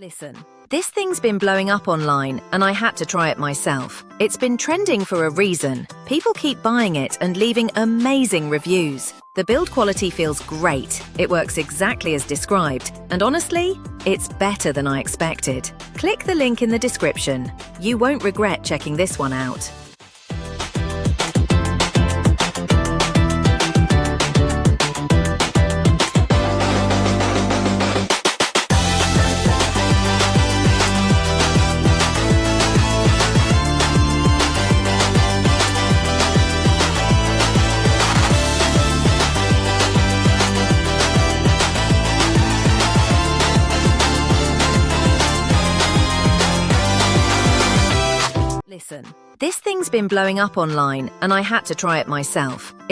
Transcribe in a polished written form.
Listen, this thing's been blowing up online and I had to try it myself. It's been trending for a reason. People keep buying it and leaving amazing reviews. The build quality feels great. It works exactly as described. And honestly, it's better than I expected. Click the link in the description. You won't regret checking this one out. Listen, this thing's been blowing up online and I had to try it myself.